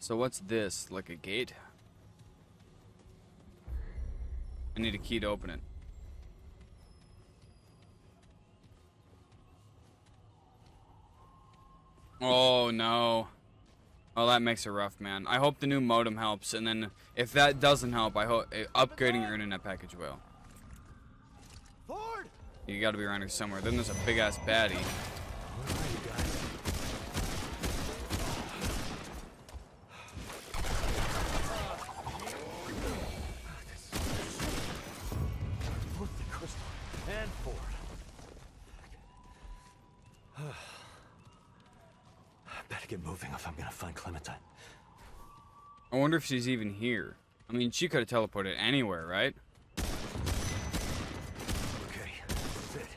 So what's this? Like a gate? I need a key to open it. Oh no. Oh, that makes it rough, man. I hope the new modem helps, and then if that doesn't help, I hope upgrading your internet package will. Ford! You gotta be around here somewhere. Then there's a big ass baddie. Both the Crystal and Ford. Better get moving if I'm gonna find Clementine. I wonder if she's even here. I mean, she could have teleported anywhere, right? Okay, sit.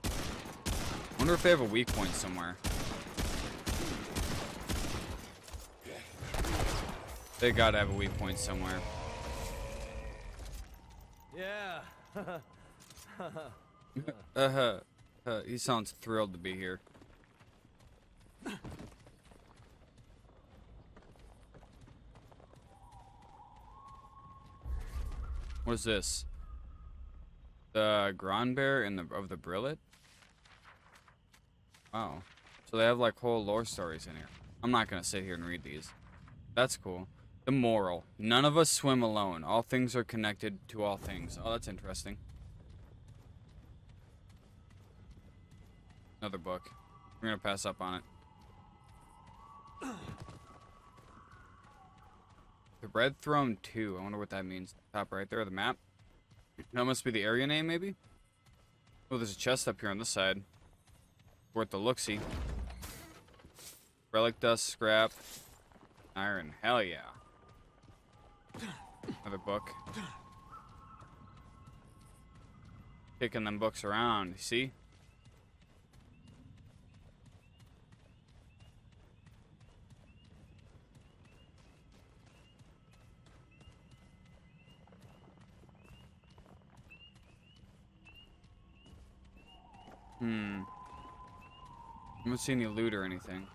I wonder if they have a weak point somewhere. They gotta have a weak point somewhere. Yeah. He sounds thrilled to be here. What is this? The Granbear and of the Brillet? Wow. So they have like whole lore stories in here. I'm not gonna sit here and read these. That's cool. The moral. None of us swim alone. All things are connected to all things. Oh, that's interesting. Another book. We're gonna pass up on it. The Red Throne 2. I wonder what that means. Top right there, the map. That must be the area name, maybe? Oh, there's a chest up here on this side. Worth the look-see. Relic dust, scrap, iron. Hell yeah. Another book. Kicking them books around, you see? I don't see any loot or anything.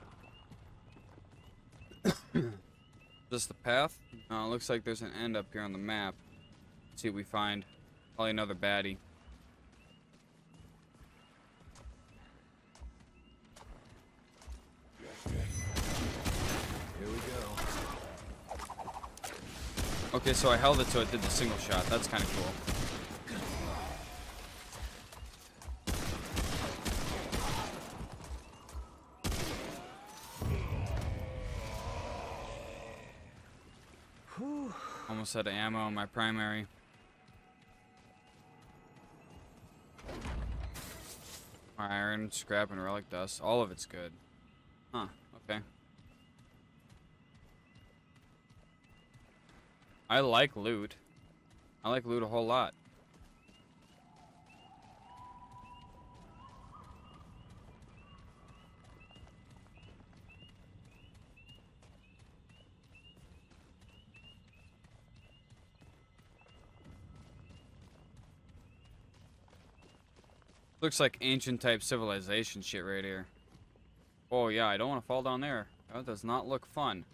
Just the path? No, it looks like there's an end up here on the map. Let's see what we find. Probably another baddie. Here we go. Okay, so I held it so it did the single shot. That's kind of cool. Almost out of ammo in my primary. Iron, scrap, and relic dust. All of it's good. Huh, okay. I like loot. I like loot a whole lot. Looks like ancient type civilization shit right here. Oh yeah, I don't want to fall down there. That does not look fun.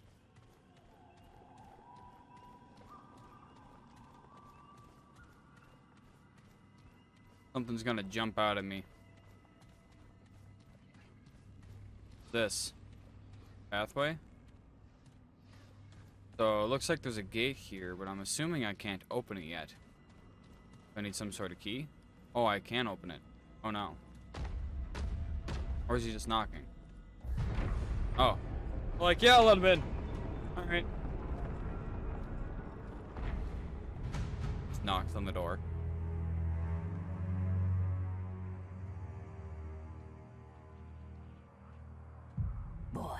Something's gonna jump out at me. This pathway. So it looks like there's a gate here, but I'm assuming I can't open it yet. I need some sort of key. Oh, I can open it. Oh no. Or is he just knocking? Oh. Like, yeah, I'll let him in. Alright. Just knocks on the door. Boyana,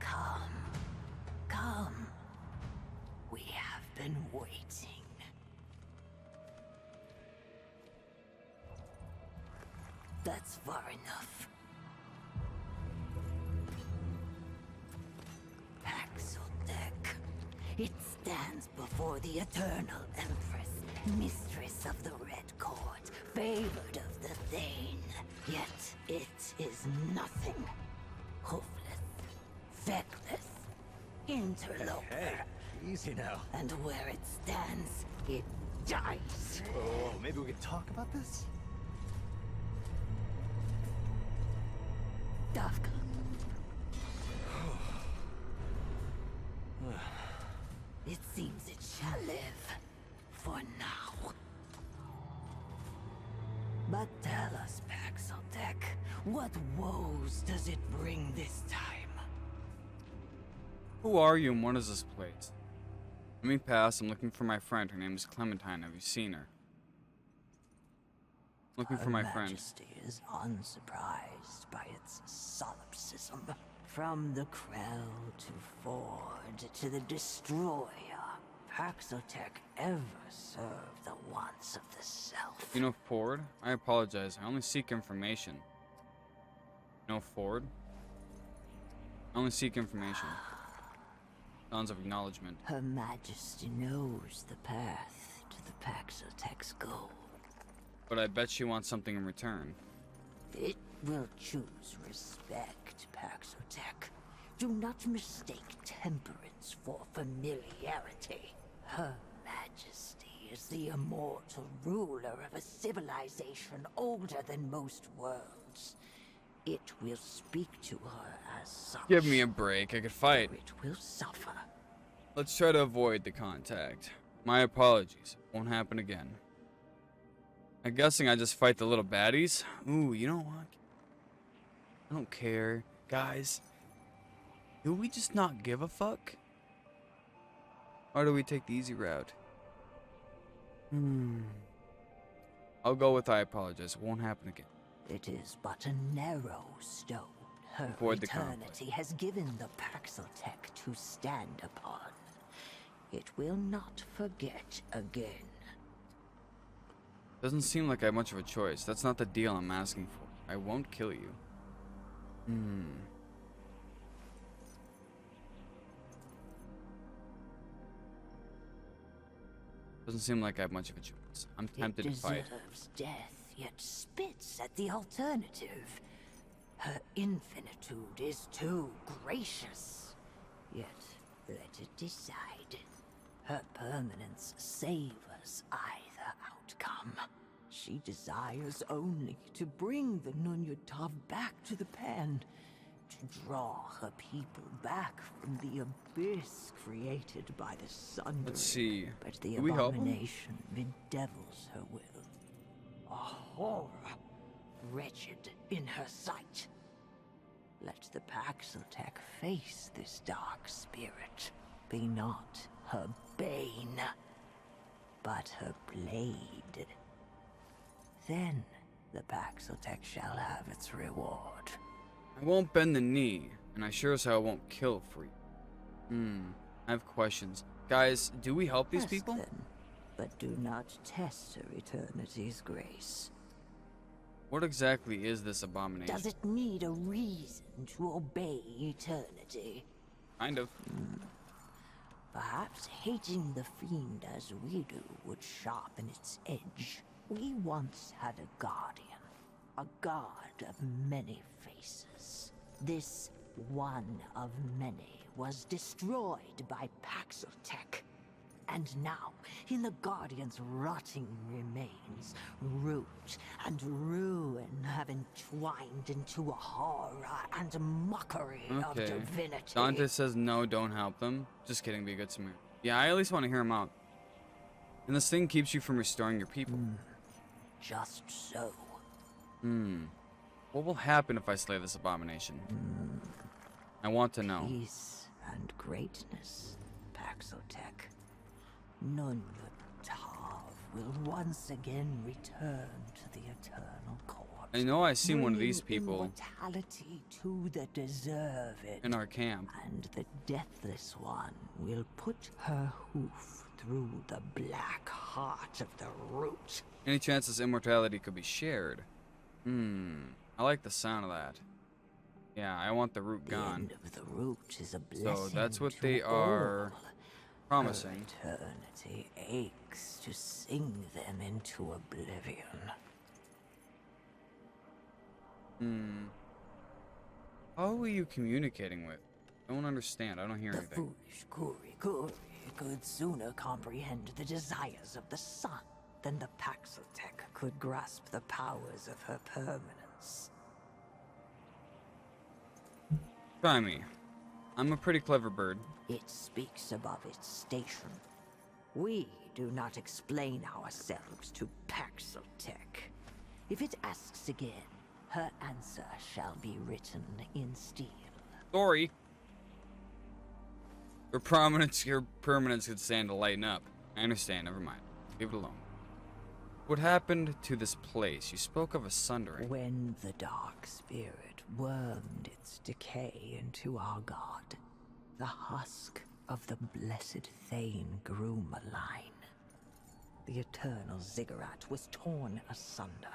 come, come. We have been waiting. That's far enough. Axeldeck. It stands before the eternal Empress, mistress of the Red Court, favored of the thane, yet it is nothing. Hoofless, feckless, interloper. Hey, easy now. And where it stands, it dies. Oh, maybe we could talk about this? Dafka. It seems it shall live. For now. But tell us, Paxeltech, what woes does it bring this time? Who are you and what is this place? Let me pass. I'm looking for my friend. Her name is Clementine. Have you seen her? Looking for my friend. Her Majesty is unsurprised by its solipsism. From the Krell to Ford to the Destroyer, Paxeltech ever served the wants of the self. You know Ford? I apologize. I only seek information. You know Ford? I only seek information. Sounds of acknowledgement. Her Majesty knows the path to the Paxeltech's goal. But I bet she wants something in return. It will choose respect, Paxotech. Do not mistake temperance for familiarity. Her Majesty is the immortal ruler of a civilization older than most worlds. It will speak to her as such. Give me a break. I could fight. It will suffer. Let's try to avoid the contact. My apologies. Won't happen again. I'm guessing I just fight the little baddies. Ooh, you know what? I don't care. Guys, do we just not give a fuck? Or do we take the easy route? I'll go with I apologize. It won't happen again. It is but a narrow stone her Avoid the eternity has given the Paxeltech to stand upon. It will not forget again. Doesn't seem like I have much of a choice. That's not the deal I'm asking for. I won't kill you. Doesn't seem like I have much of a choice. I'm tempted to fight. It deserves death, yet spits at the alternative. Her infinitude is too gracious. Yet let it decide. Her permanence savors either outcome. She desires only to bring the Nunyutav back to the pen, to draw her people back from the abyss created by the sun. Let's see. But the Do we help him? abomination bedevils her will. A horror, wretched in her sight. Let the Paxeltech face this dark spirit. Be not her bane, but her blade. Then the Paxeltech shall have its reward. I won't bend the knee, and I sure as hell won't kill for you. I have questions. Guys, do we help these Ask people? them, but do not test her eternity's grace. What exactly is this abomination? Does it need a reason to obey eternity? Kind of. Perhaps hating the fiend as we do would sharpen its edge. We once had a guardian, a god of many faces. This one of many was destroyed by Paxeltech. And now, in the Guardian's rotting remains, root and ruin have entwined into a horror and mockery of Okay. divinity. Dante says no, don't help them. Just kidding, be a good Samaritan. Yeah, I at least want to hear him out. And this thing keeps you from restoring your people. Just so. What will happen if I slay this abomination? I want to know. Peace and greatness, Paxotech. Nunyutav will once again return to the eternal court. I know I've seen one of these bringing people immortality to the deserve it. in our camp. And the deathless one will put her hoof through the black heart of the root. Any chance this immortality could be shared? I like the sound of that. Yeah, I want the root The gone. end of the root is a blessing. So that's what to they are all. promising. Her eternity aches to sing them into oblivion. Hmm. How are you communicating with? I don't understand. I don't hear The anything. foolish Kuri could sooner comprehend the desires of the sun than the Paxeltech could grasp the powers of her permanence. Try me. I'm a pretty clever bird. It speaks above its station. We do not explain ourselves to Paxeltech. If it asks again, her answer shall be written in steel. Sorry. Your permanence could stand to lighten up. I understand, never mind. Leave it alone. What happened to this place? You spoke of a sundering. When the dark spirit wormed its decay into our god, the husk of the blessed Thane grew malign. The eternal ziggurat was torn asunder.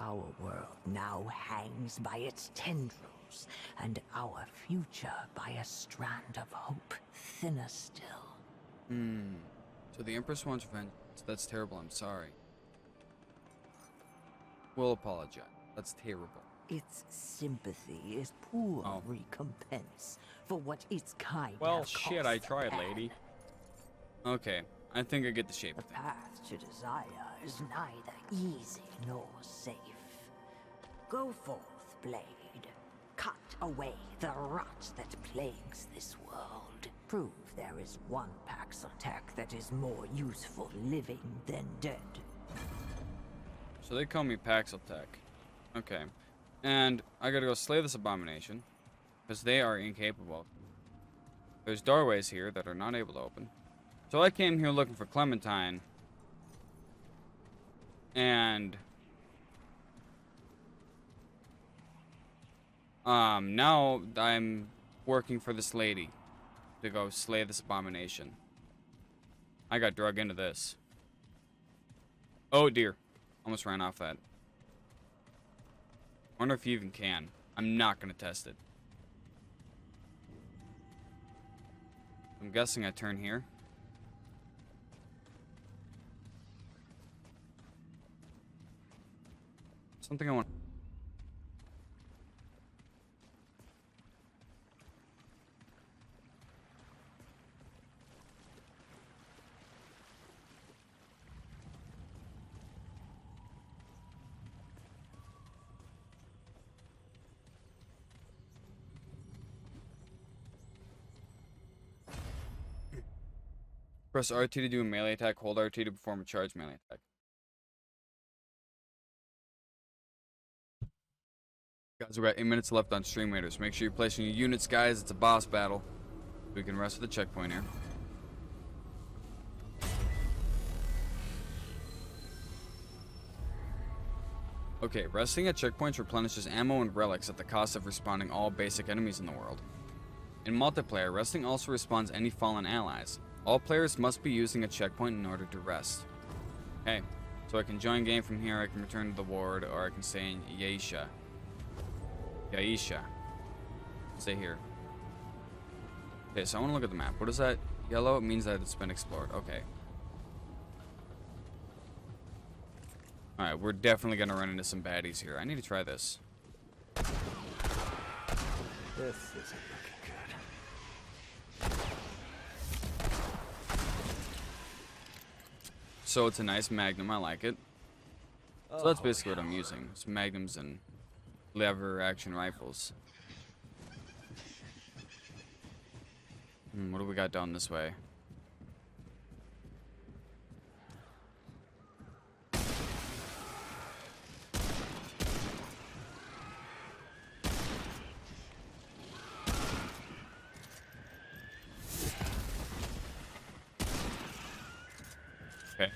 Our world now hangs by its tendrils, and our future by a strand of hope thinner still. So the Empress wants revenge. That's terrible, I'm sorry. We'll apologize. That's terrible. Its sympathy is poor Oh. recompense for what its kind Well, have shit, cost I tried, man. lady. Okay, I think I get the shape The of things. path to desire is neither easy nor safe. Go forth, blade. Cut away the rot that plagues this world. Prove there is one Paxeltech that is more useful living than dead. So they call me Paxeltech. Okay. And I gotta go slay this abomination. Because they are incapable. There's doorways here that are not able to open. So I came here looking for Clementine. And now I'm working for this lady to go slay this abomination. I got drug into this. Oh dear. Almost ran off that. Wonder if you even can. I'm not gonna test it. I'm guessing I turn here. Something I want. Press RT to do a melee attack, hold RT to perform a charge melee attack. Guys, we got 8 minutes left on Stream Raiders. Make sure you're placing your units, guys. It's a boss battle. We can rest at the checkpoint here. Okay, resting at checkpoints replenishes ammo and relics at the cost of respawning all basic enemies in the world. In multiplayer, resting also respawns any fallen allies. All players must be using a checkpoint in order to rest. Okay, so I can join game from here, I can return to the ward, or I can stay in Yaisha. Stay here. Okay, so I want to look at the map. What is that? Yellow? It means that it's been explored. Okay. Alright, we're definitely going to run into some baddies here. I need to try this. This isn't looking good. So it's a nice Magnum. I like it. So that's basically what I'm using. It's Magnums and lever action rifles. What do we got down this way? Okay.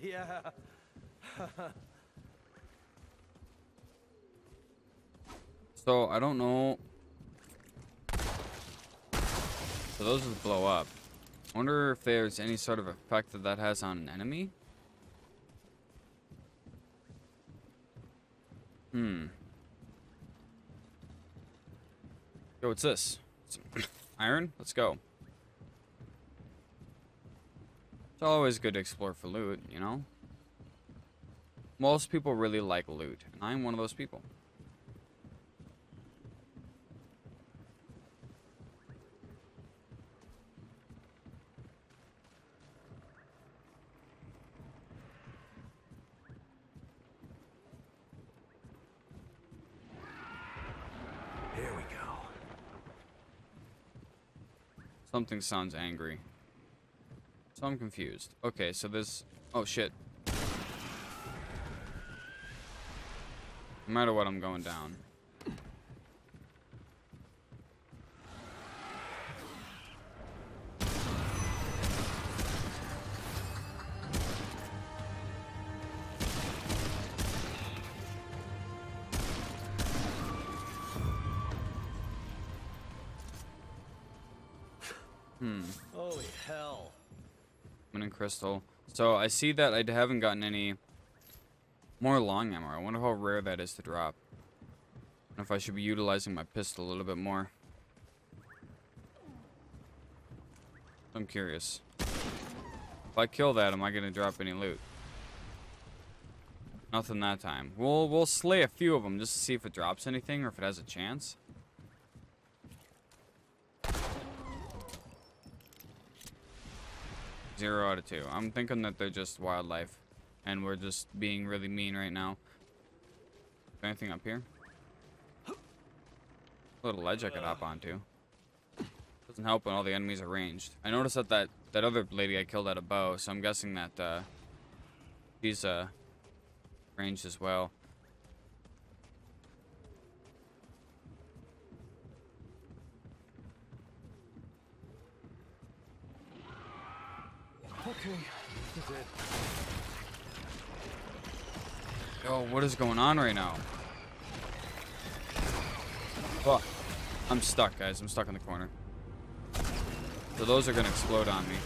Yeah. So I don't know. So those would blow up. I wonder if there's any sort of effect that that has on an enemy. Yo, what's this? Some iron? Let's go. It's always good to explore for loot, you know? Most people really like loot, and I'm one of those people. Here we go. Something sounds angry. So I'm confused. Okay, so this... Oh, shit. No matter what, I'm going down. Holy hell. Remnant crystal. So I see that I haven't gotten any more long ammo. I wonder how rare that is to drop. And if I should be utilizing my pistol a little bit more. I'm curious. If I kill that, am I gonna drop any loot? Nothing that time. We'll slay a few of them just to see if it drops anything or if it has a chance. Zero out of 2. I'm thinking that they're just wildlife. And we're just being really mean right now. Anything up here? A little ledge I could hop onto. Doesn't help when all the enemies are ranged. I noticed that that other lady I killed had a bow, so I'm guessing that she's ranged as well. Okay, this is it. Yo, what is going on right now? Oh, I'm stuck, guys. I'm stuck in the corner. So those are gonna explode on me.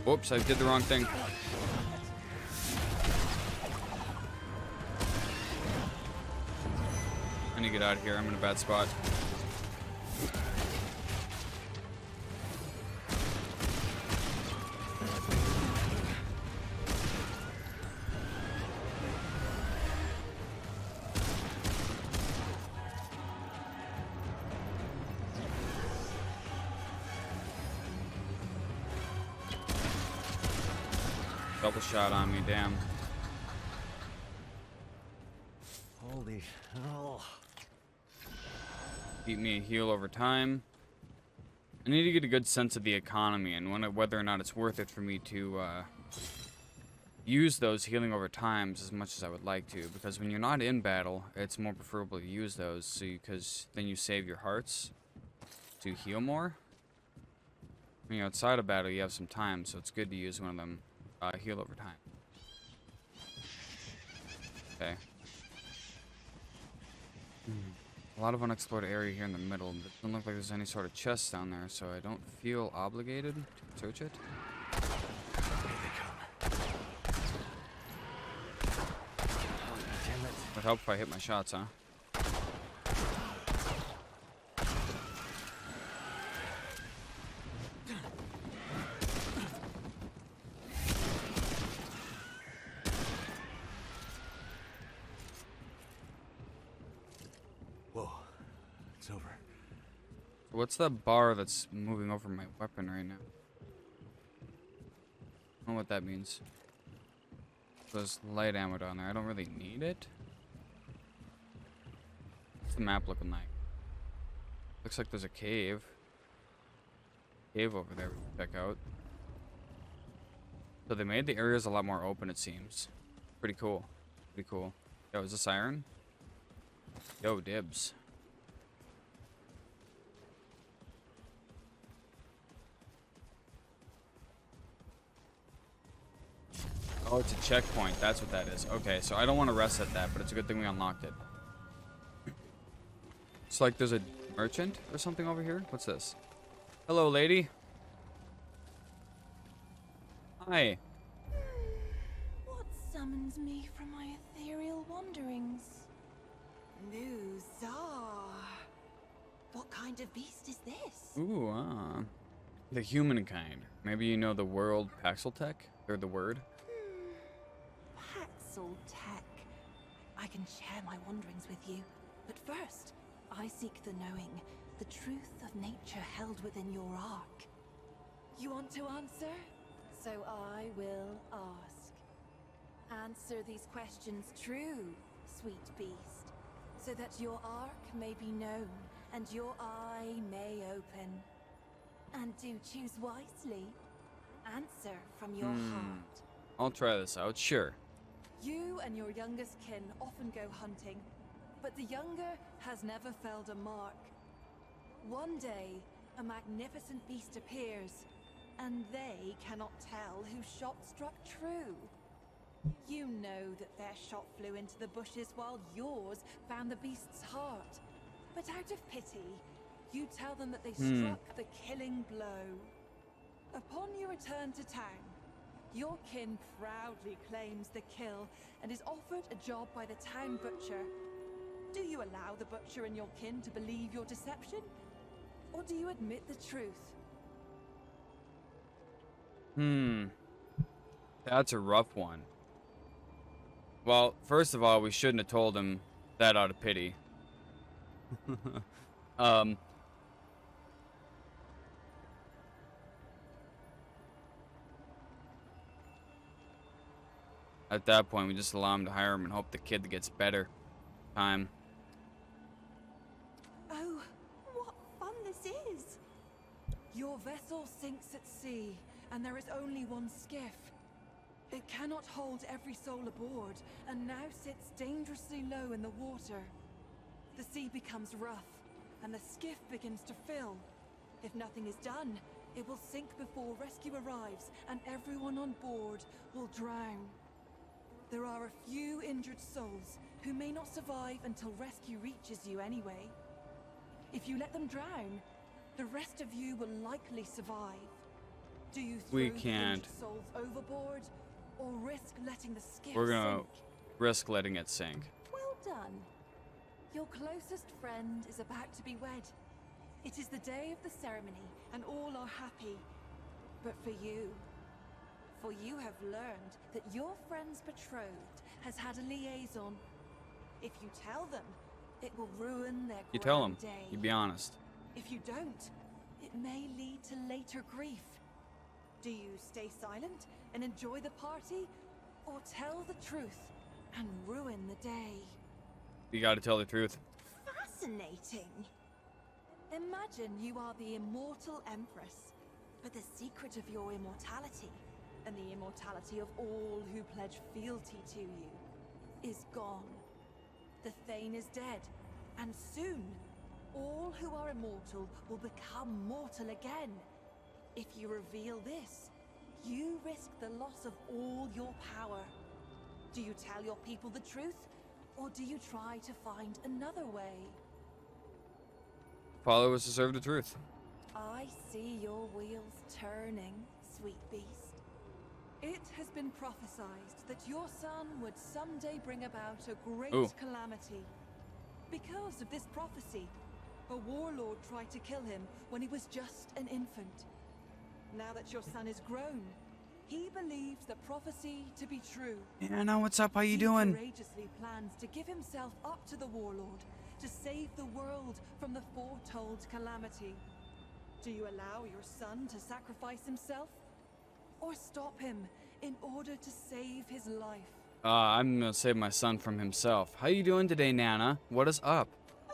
Whoops, I did the wrong thing. I need to get out of here. I'm in a bad spot. Double shot on me, damn. Holy hell. Keep me a heal over time. I need to get a good sense of the economy and whether or not it's worth it for me to use those healing over times as much as I would like to. Because when you're not in battle, it's more preferable to use those because then you save your hearts to heal more. When you're outside of battle, you have some time, so it's good to use one of them. Heal over time. Okay. A lot of unexplored area here in the middle. It doesn't look like there's any sort of chest down there, so I don't feel obligated to search it. Here they come. Oh, damn it. Would help if I hit my shots, huh? Whoa, it's over. What's that bar that's moving over my weapon right now? I don't know what that means. There's light ammo down there. I don't really need it. What's the map looking like? Looks like there's a cave. Cave over there we can check out. So they made the areas a lot more open, it seems. Pretty cool. Pretty cool. Yo, is this iron? Yo, dibs. Oh, it's a checkpoint. That's what that is. Okay, so I don't want to rest at that, but it's a good thing we unlocked it. It's like there's a merchant or something over here. What's this? Hello, lady. Hi. summons me from my ethereal wanderings. Muzar. What kind of beast is this? Ooh, the humankind. Maybe you know the world Paxeltech? Or the word? Paxel Tech. I can share my wanderings with you. But first, I seek the knowing, the truth of nature held within your ark. You want to answer? So I will ask. Answer these questions true, sweet beast, so that your ark may be known and your eye may open. And do choose wisely. Answer from your heart. I'll try this out, sure. You and your youngest kin often go hunting, but the younger has never felled a mark. One day, a magnificent beast appears, and they cannot tell whose shot struck true. You know that their shot flew into the bushes while yours found the beast's heart. But out of pity, you tell them that they struck the killing blow. Upon your return to town, your kin proudly claims the kill and is offered a job by the town butcher. Do you allow the butcher and your kin to believe your deception? Or do you admit the truth? That's a rough one. Well, first of all, we shouldn't have told him that out of pity. At that point, we just allow him to hire him and hope the kid gets better. Time. Oh, what fun this is! Your vessel sinks at sea, and there is only one skiff. It cannot hold every soul aboard, and now sits dangerously low in the water. The sea becomes rough, and the skiff begins to fill. If nothing is done, it will sink before rescue arrives, and everyone on board will drown. There are a few injured souls who may not survive until rescue reaches you anyway. If you let them drown, the rest of you will likely survive. Do you throw We the can't. injured souls overboard, or risk letting the skiff We're gonna sink? risk letting it sink. Well done. Your closest friend is about to be wed. It is the day of the ceremony, and all are happy. But for you have learned that your friend's betrothed has had a liaison. If you tell them, it will ruin their You tell grand him. day. You be honest. If you don't, it may lead to later grief. Do you stay silent and enjoy the party, or tell the truth and ruin the day? You gotta tell the truth. Fascinating. Imagine you are the immortal Empress, but the secret of your immortality, and the immortality of all who pledge fealty to you, is gone. The Thane is dead, and soon, all who are immortal will become mortal again. If you reveal this, you risk the loss of all your power. Do you tell your people the truth, or do you try to find another way? Followers to serve the truth. I see your wheels turning, sweet beast. It has been prophesied that your son would someday bring about a great calamity. Because of this prophecy, a warlord tried to kill him when he was just an infant. Now that your son is grown, he believes the prophecy to be true. Anna, what's up? How you He doing? courageously plans to give himself up to the warlord to save the world from the foretold calamity. Do you allow your son to sacrifice himself? Or stop him in order to save his life? I'm gonna save my son from himself. How you doing today, Nana? What is up? Oh,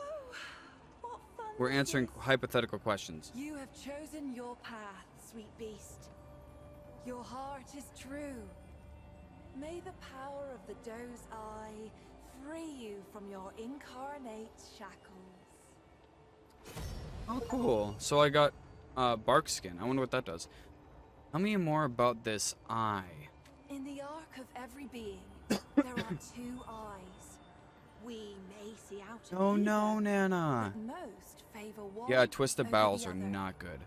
what fun We're this answering is. hypothetical questions. You have chosen your path, sweet beast. Your heart is true. May the power of the doe's eye free you from your incarnate shackles. Oh, cool. So I got bark skin. I wonder what that does. Tell me more about this eye. In the arc of every being, there are two eyes. We may see out of Oh either, no, Nana. but most favor one Yeah, twisted over bowels the are other. not good.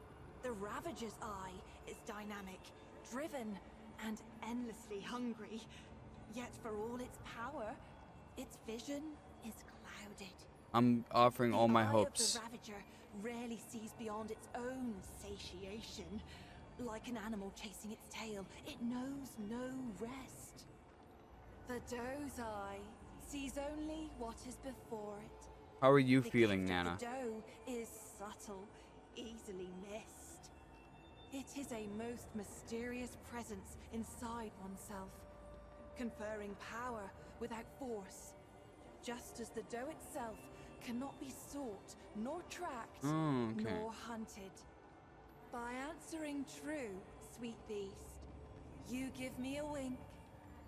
The Ravager's eye is dynamic, driven, and endlessly hungry. Yet for all its power, its vision is clouded. I'm offering all my The eye hopes. of the Ravager rarely sees beyond its own satiation. Like an animal chasing its tail, it knows no rest. The doe's eye sees only what is before it. How are you The feeling, gift of Nana? the doe is subtle, easily missed. It is a most mysterious presence inside oneself, conferring power without force, just as the doe itself cannot be sought, nor tracked, Oh, okay. nor hunted. By answering true, sweet beast, you give me a wink,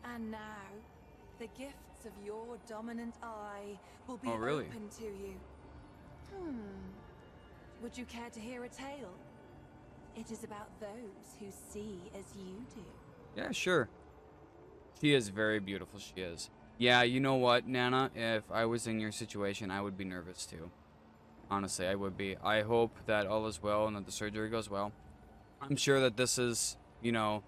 and now the gifts of your dominant eye will be Oh, really? open to you. Would you care to hear a tale? It is about those who see as you do. Yeah, sure. She is very beautiful, she is. Yeah, you know what, Nana? If I was in your situation, I would be nervous too. Honestly, I would be. I hope that all is well and that the surgery goes well. I'm sure that this is, you know,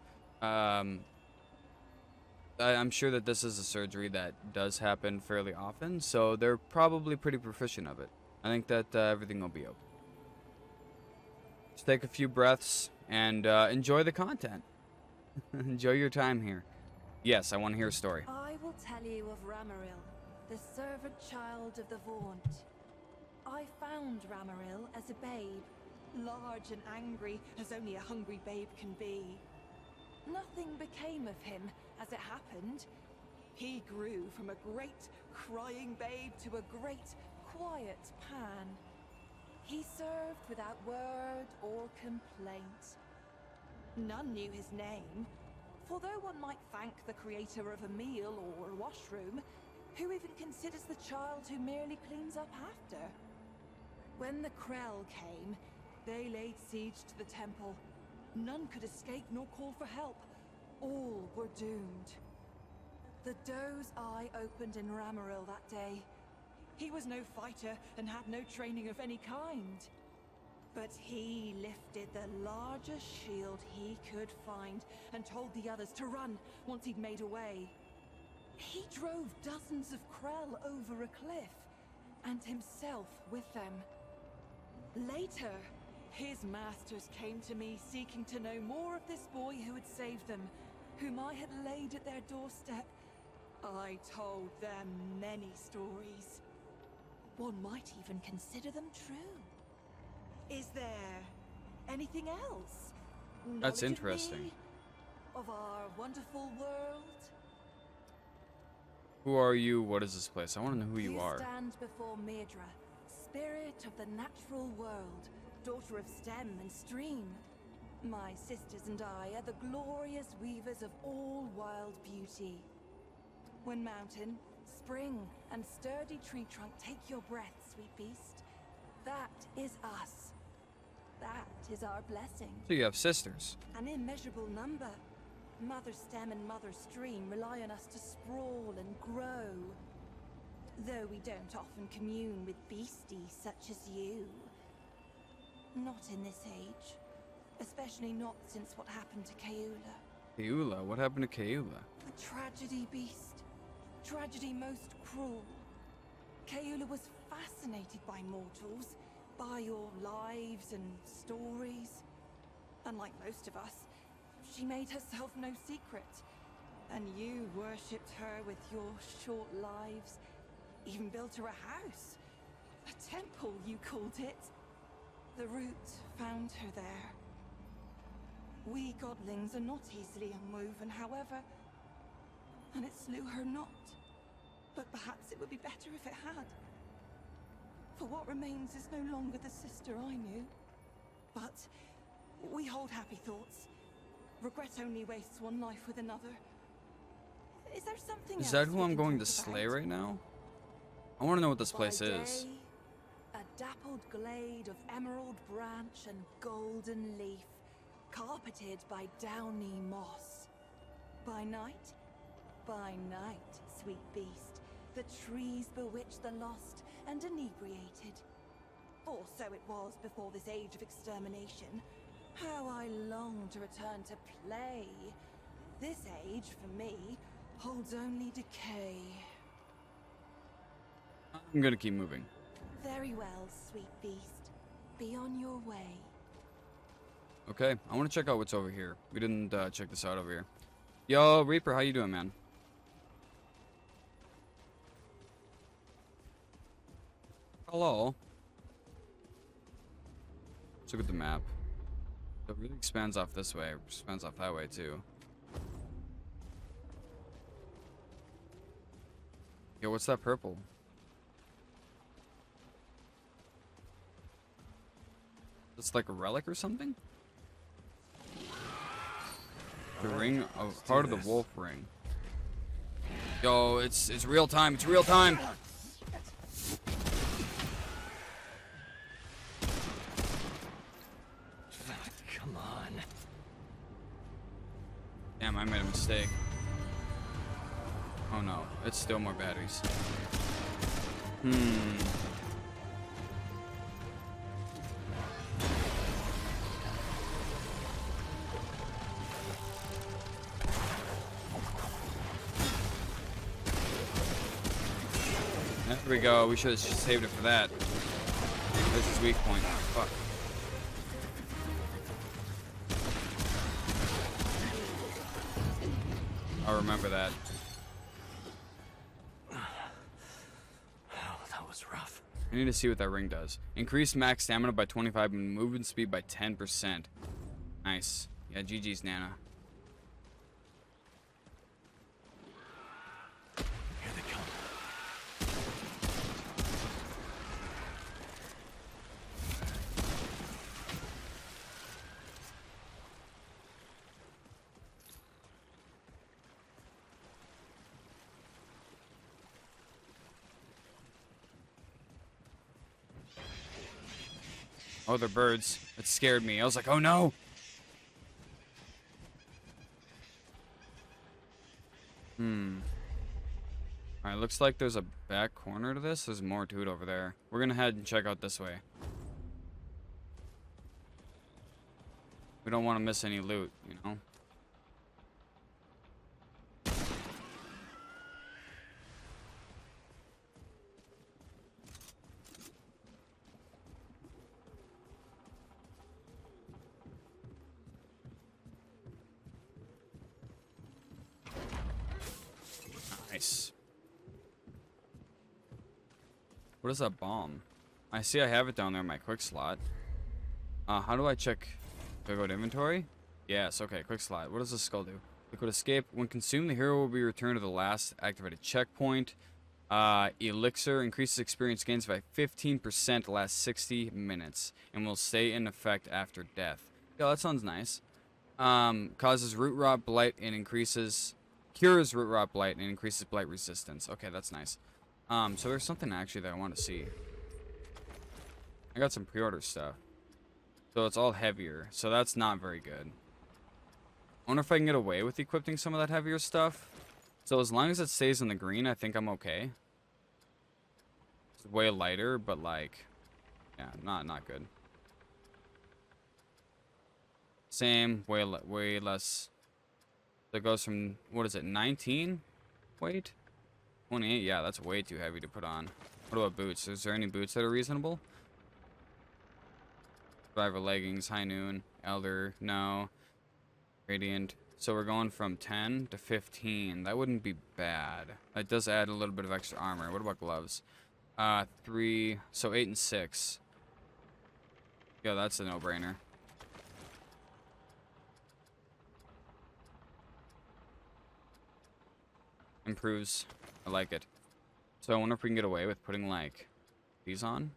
I'm sure that this is a surgery that does happen fairly often, so they're probably pretty proficient of it. I think that everything will be okay. Just take a few breaths and enjoy the content. Enjoy your time here. Yes, I want to hear a story. I will tell you of Ramaril, the servant child of the Vaunt. I found Ramaril as a babe, large and angry as only a hungry babe can be. Nothing became of him as it happened. He grew from a great crying babe to a great quiet Pan. He served without word or complaint. None knew his name, for though one might thank the creator of a meal or a washroom, who even considers the child who merely cleans up after? When the Krell came, they laid siege to the temple. None could escape nor call for help. All were doomed. The doe's eye opened in Ramaril that day. He was no fighter and had no training of any kind. But he lifted the largest shield he could find and told the others to run once he'd made away. He drove dozens of Krell over a cliff, and himself with them. Later, his masters came to me seeking to know more of this boy who had saved them, whom I had laid at their doorstep. I told them many stories. One might even consider them true. Is there anything else? That's Knowledge of interesting. me? Of our wonderful world? Who are you? What is this place? I want to know who you are. Stand before Medra, spirit of the natural world, daughter of stem and stream. My sisters and I are the glorious weavers of all wild beauty. When mountain, spring, and sturdy tree trunk take your breath, sweet beast, that is us. That is our blessing. So you have sisters. An immeasurable number. Mother stem and mother stream rely on us to sprawl and grow. Though we don't often commune with beasties such as you. Not in this age. Especially not since what happened to Kaeula. Kaeula? What happened to Kaeula? A tragedy, beast. Tragedy most cruel. Kaeula was fascinated by mortals, by your lives and stories. Unlike most of us, she made herself no secret. And you worshipped her with your short lives. Even built her a house. A temple, you called it. The root found her there. We godlings are not easily unwoven, however. And it slew her not. But perhaps it would be better if it had. For what remains is no longer the sister I knew. But we hold happy thoughts. Regret only wastes one life with another. Is there something else Is that who we I'm can going to talk slay about? right now? I want to know what this place By is. day, a dappled glade of emerald branch and golden leaf, carpeted by downy moss. By night, sweet beast, the trees bewitch the lost and inebriated. For so it was before this age of extermination. How I long to return to play. This age, for me, holds only decay. I'm gonna keep moving. Very well, sweet beast. Be on your way. Okay, I want to check out what's over here. We didn't check this out over here. Yo, Reaper, how you doing, man? Hello. Let's look at the map. It really expands off this way. Expands off that way, too. Yo, what's that purple? It's like a relic or something? The ring of part of the wolf ring. Yo, it's real time. It's real time. Come on. Damn, I made a mistake. Oh no, it's still more batteries. There we go. We should have saved it for that. This is weak point. Fuck. I'll remember that. Oh, that was rough. I need to see what that ring does. Increase max stamina by 25 and movement speed by 10%. Nice. Yeah, GG's, Nana. Here they come. Oh, they're birds. That scared me. I was like, oh no! Alright, looks like there's a back corner to this. There's more to it over there. We're gonna head and check out this way. We don't want to miss any loot, you know? Nice. What is that bomb? I see I have it down there in my quick slot. How do I check? Do I go to inventory? Yes, okay, quick slot. What does this skull do? Liquid escape. When consumed, the hero will be returned to the last activated checkpoint. Elixir increases experience gains by 15% the last 60 minutes and will stay in effect after death. Yeah, that sounds nice. Causes root rot blight and cures root rot blight and increases blight resistance. Okay, that's nice. So there's something actually that I want to see. I got some pre-order stuff. So it's all heavier. So that's not very good. I wonder if I can get away with equipping some of that heavier stuff. So as long as it stays in the green, I think I'm okay. It's way lighter, but like, yeah, not good. Same, way less. So it goes from, what is it, 19 weight? 28, yeah, that's way too heavy to put on. What about boots? Is there any boots that are reasonable? Survivor leggings, high noon, elder, no. Radiant. So we're going from 10 to 15. That wouldn't be bad. It does add a little bit of extra armor. What about gloves? 3, so 8 and 6. Yo, that's a no-brainer. Improves. I like it. So I wonder if we can get away with putting, like, these on.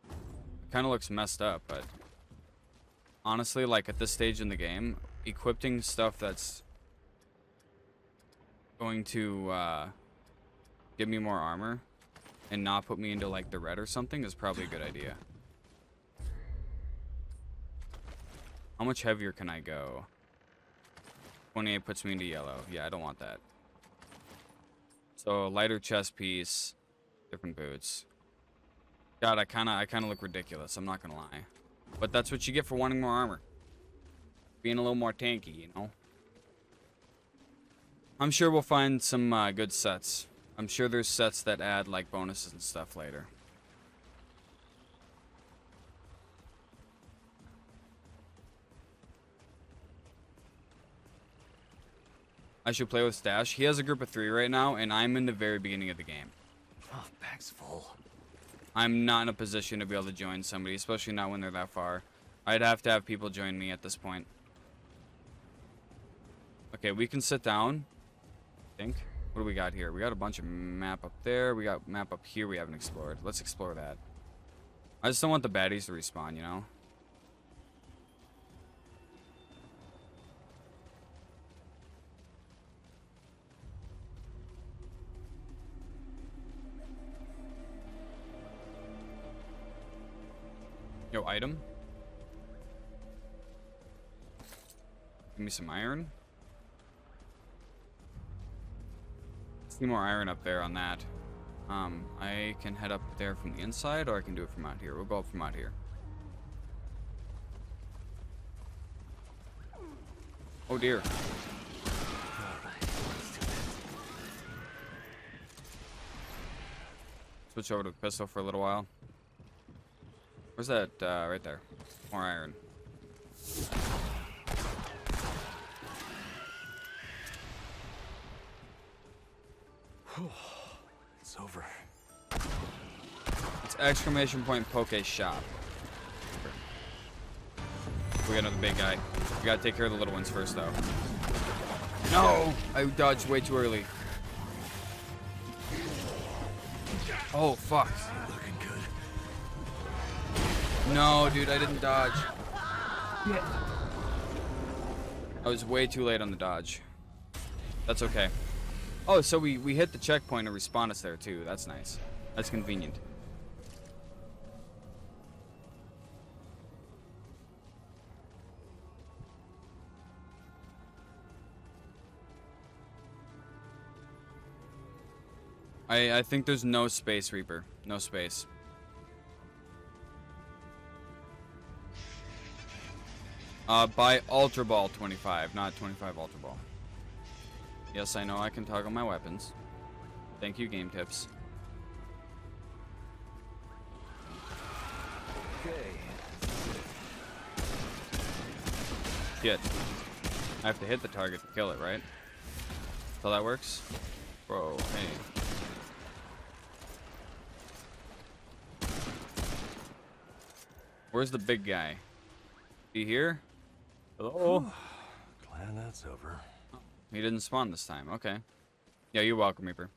It kind of looks messed up, but honestly, like, at this stage in the game, equipping stuff that's going to give me more armor and not put me into, like, the red or something is probably a good idea. How much heavier can I go? 28 puts me into yellow. Yeah, I don't want that. So lighter chest piece, different boots. God, I kind of look ridiculous. I'm not gonna lie, but that's what you get for wanting more armor. Being a little more tanky, you know. I'm sure we'll find some good sets. I'm sure there's sets that add like bonuses and stuff later. I should play with Stash. He has a group of 3 right now, and I'm in the very beginning of the game. Oh, bag's full. I'm not in a position to be able to join somebody, especially not when they're that far. I'd have to have people join me at this point. Okay, we can sit down. I think. What do we got here? We got a bunch of map up there. We got map up here we haven't explored. Let's explore that. I just don't want the baddies to respawn, you know? Yo, item. Give me some iron. See more iron up there on that. I can head up there from the inside, or I can do it from out here. We'll go up from out here. Oh dear. Switch over to the pistol for a little while. Where's that? Right there. More iron. It's over. It's exclamation point poke shop. We got another big guy. We gotta take care of the little ones first, though. No! I dodged way too early. Oh, fuck. Looking good. No, dude, I didn't dodge. I was way too late on the dodge. That's okay. Oh, so we hit the checkpoint and respawn us there, too. That's nice. That's convenient. I think there's no space, Reaper. No space. Buy Ultra Ball 25, not 25 Ultra Ball. Yes, I know I can toggle my weapons. Thank you, Game Tips. Okay. Hit. I have to hit the target to kill it, right? That's how that works? Bro, hey. Where's the big guy? He here? Hello? Glad that's over. He didn't spawn this time. Okay. Yeah, you're welcome, Reaper.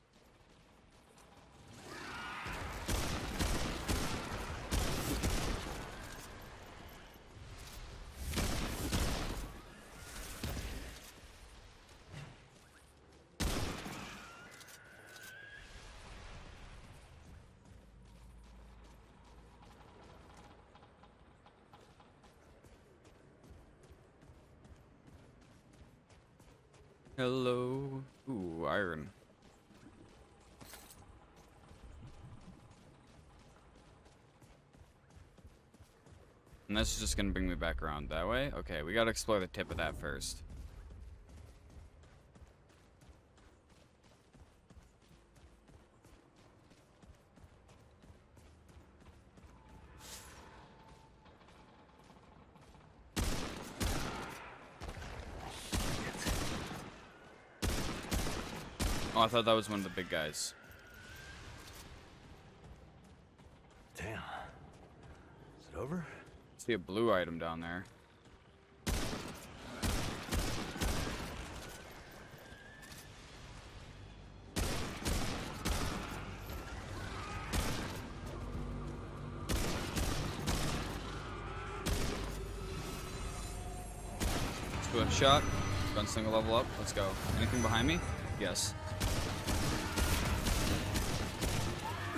Hello. Ooh, iron. And that's just gonna bring me back around that way? Okay, we gotta explore the tip of that first. Oh, I thought that was one of the big guys. Damn. Is it over? See a blue item down there. Swift shot. Gunslinger level up. Let's go. Anything behind me? Yes.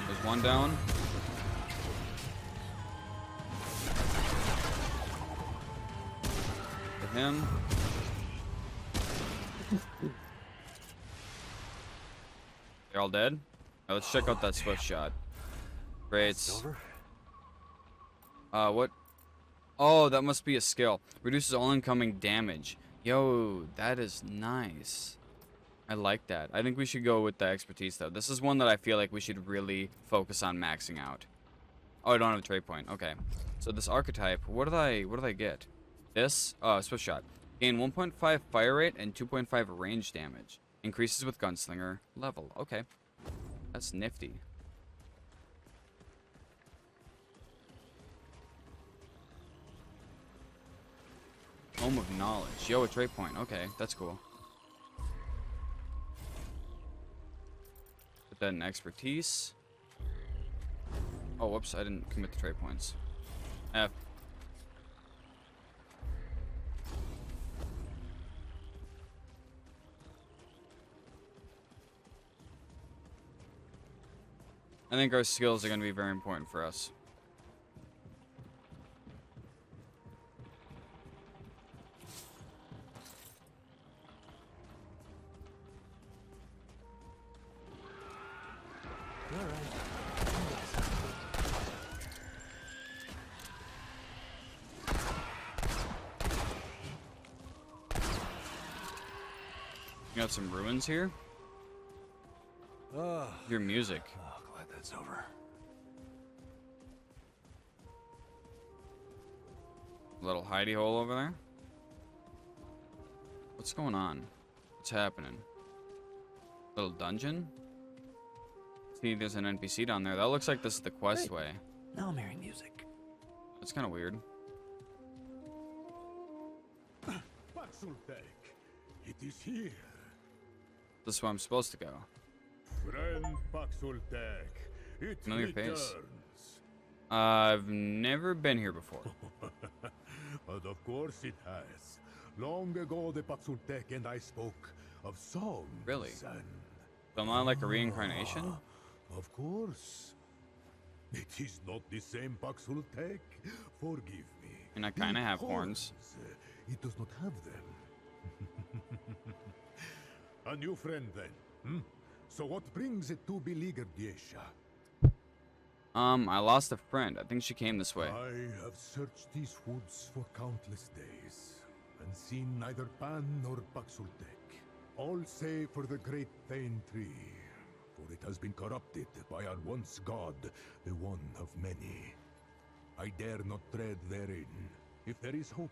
There's one down. Hit him. They're all dead? Alright, let's check out that swift shot. Great. Silver? What? Oh, that must be a skill. Reduces all incoming damage. Yo, that is nice. I like that. I think we should go with the expertise, though. This is one that I feel like we should really focus on maxing out. Oh, I don't have a trade point. Okay. So this archetype, what do I get? This, Swift Shot. Gain 1.5 fire rate and 2.5 range damage. Increases with Gunslinger level. Okay. That's nifty. Home of Knowledge. Yo, a trade point. Okay, that's cool. Put that in expertise. Oh, whoops, I didn't commit the trade points. F. I think our skills are going to be very important for us. You got some ruins here? Your music. Oh, glad that's over. Little hidey hole over there. What's going on? What's happening? Little dungeon? See, there's an NPC down there. That looks like this is the quest way. Now I'm hearing music. That's kind of weird. Paxultek, it is here. This is where I'm supposed to go. Friend Paxultek, it Familiar returns. face. I've never been here before. But of course it has. Long ago, the Paxultek and I spoke of songs. Really? And So am I like a reincarnation? of course. It is not the same Paxultek. Forgive me. And I kind of have horns. It does not have them. A new friend then. Hmm? So what brings it to beleaguered Yesha? I lost a friend. I think she came this way. I have searched these woods for countless days, and seen neither Pan nor Paxultek. All save for the great Thane tree, for it has been corrupted by our once god, the one of many. I dare not tread therein. If there is hope,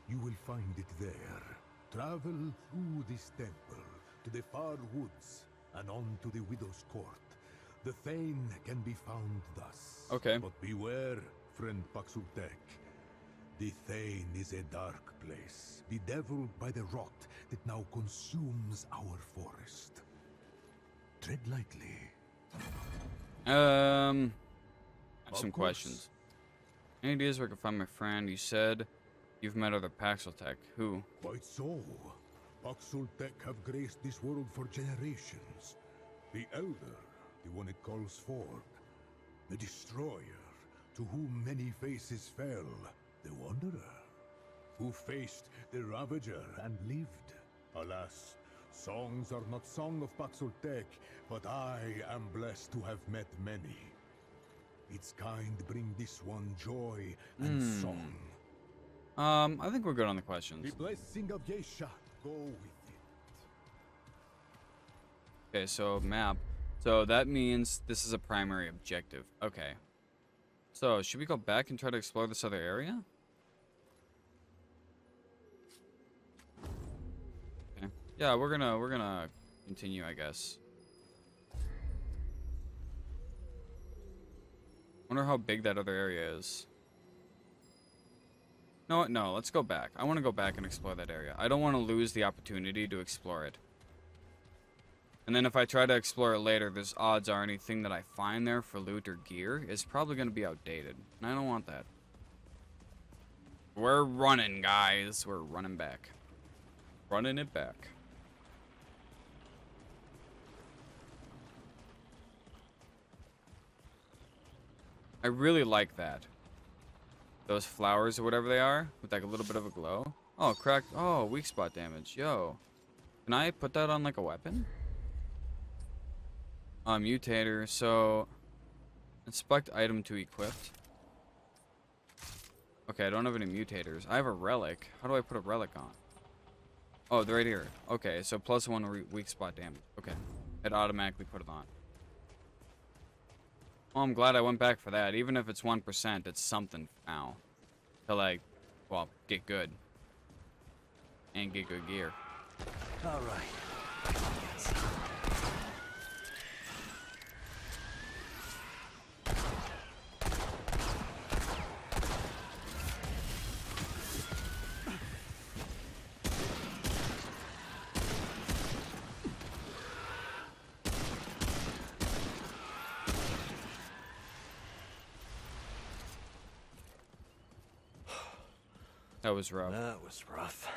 you will find it there. Travel through this temple, to the far woods, and on to the Widow's Court. The Thane can be found thus. Okay. But beware, friend Paxultek. The Thane is a dark place, bedeviled by the rot that now consumes our forest. Tread lightly. I have Of some course. questions. Any ideas where I can find my friend? You said you've met other Paxultek. Who? Quite so. Paxultek have graced this world for generations. The Elder, the one it calls forth. The Destroyer, to whom many faces fell. The Wanderer, who faced the Ravager and lived. Alas, songs are not sung of Paxultek, but I am blessed to have met many. Its kind bring this one joy and song. I think we're good on the questions. The blessing of Yesha, go with it. Okay, so map. So that means this is a primary objective. Okay. So, should we go back and try to explore this other area? Okay. Yeah, we're gonna continue, I guess. Wonder how big that other area is. No, no, let's go back. I want to go back and explore that area. I don't want to lose the opportunity to explore it. And then if I try to explore it later, there's odds are anything that I find there for loot or gear is probably going to be outdated. And I don't want that. We're running, guys. We're running back. Running it back. I really like that. Those flowers or whatever they are, with like a little bit of a glow. Oh, cracked. Oh, weak spot damage. Yo. Can I put that on like a weapon? Mutator. So, inspect item to equipped. Okay, I don't have any mutators. I have a relic. How do I put a relic on? Oh, they're right here. Okay, so +1 weak spot damage. Okay. It automatically put it on. Well, I'm glad I went back for that. Even if it's 1%, it's something now. To like, well, get good. And get good gear. All right. That was rough. That was rough.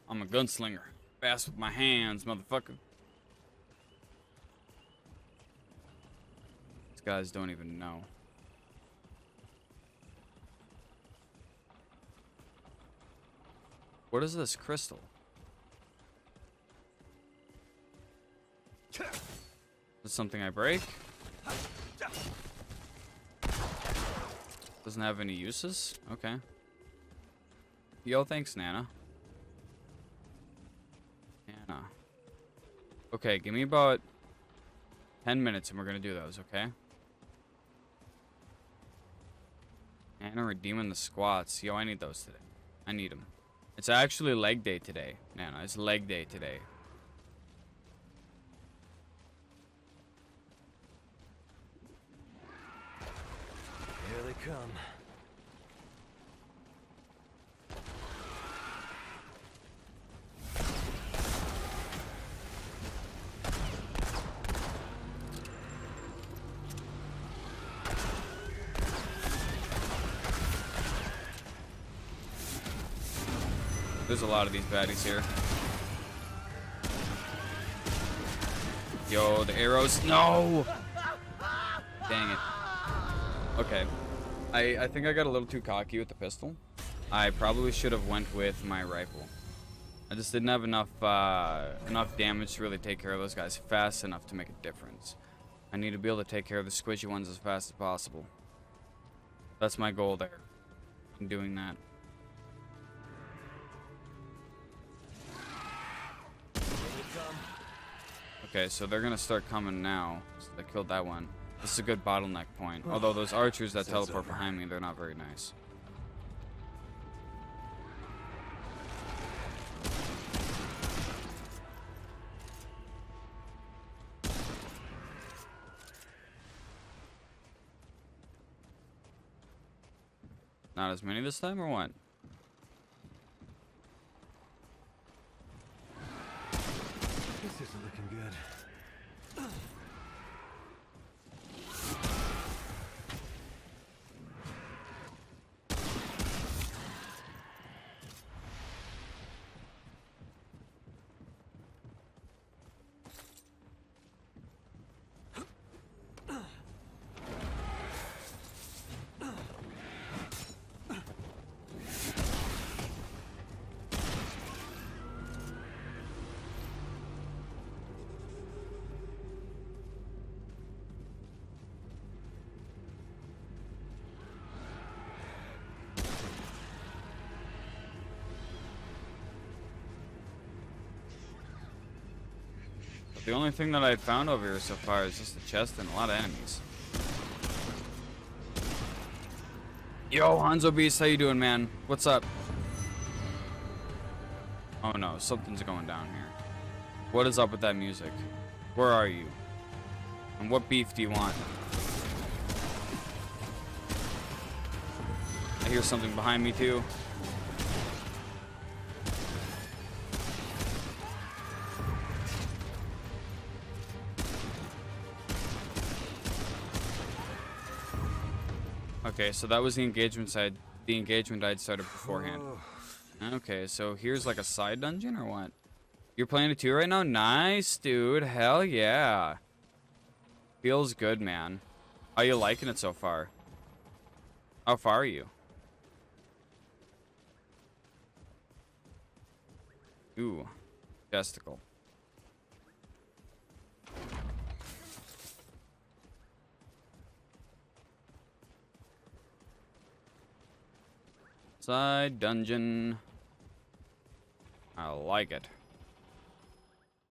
I'm a gunslinger. Fast with my hands, motherfucker. These guys don't even know. What is this crystal? Is this something I break? Doesn't have any uses? Okay. Yo, thanks, Nana. Nana. Okay, give me about 10 minutes and we're gonna do those, okay? Nana redeeming the squats. Yo, I need those today. I need them. It's actually leg day today, Nana. It's leg day today. Here they come. There's a lot of these baddies here. Yo, the arrows. No! Dang it. Okay. I think I got a little too cocky with the pistol. I probably should have went with my rifle. I just didn't have enough damage to really take care of those guys fast enough to make a difference. I need to be able to take care of the squishy ones as fast as possible. That's my goal there. I'm doing that. Okay, so they're gonna start coming now. So I killed that one. This is a good bottleneck point. Although those archers that teleport behind me, they're not very nice. Not as many this time, or what? This isn't looking good. The only thing that I found over here so far is just a chest and a lot of enemies. Yo, Hanzo Beast, how you doing, man? What's up? Oh no, something's going down here. What is up with that music? Where are you? And what beef do you want? I hear something behind me too. Okay, so that was the engagement side. The engagement I'd started beforehand. Okay, so here's like a side dungeon or what? You're playing it too right now? Nice, dude. Hell yeah. Feels good, man. How you liking it so far? How far are you? Ooh, testicle. Side dungeon. I like it.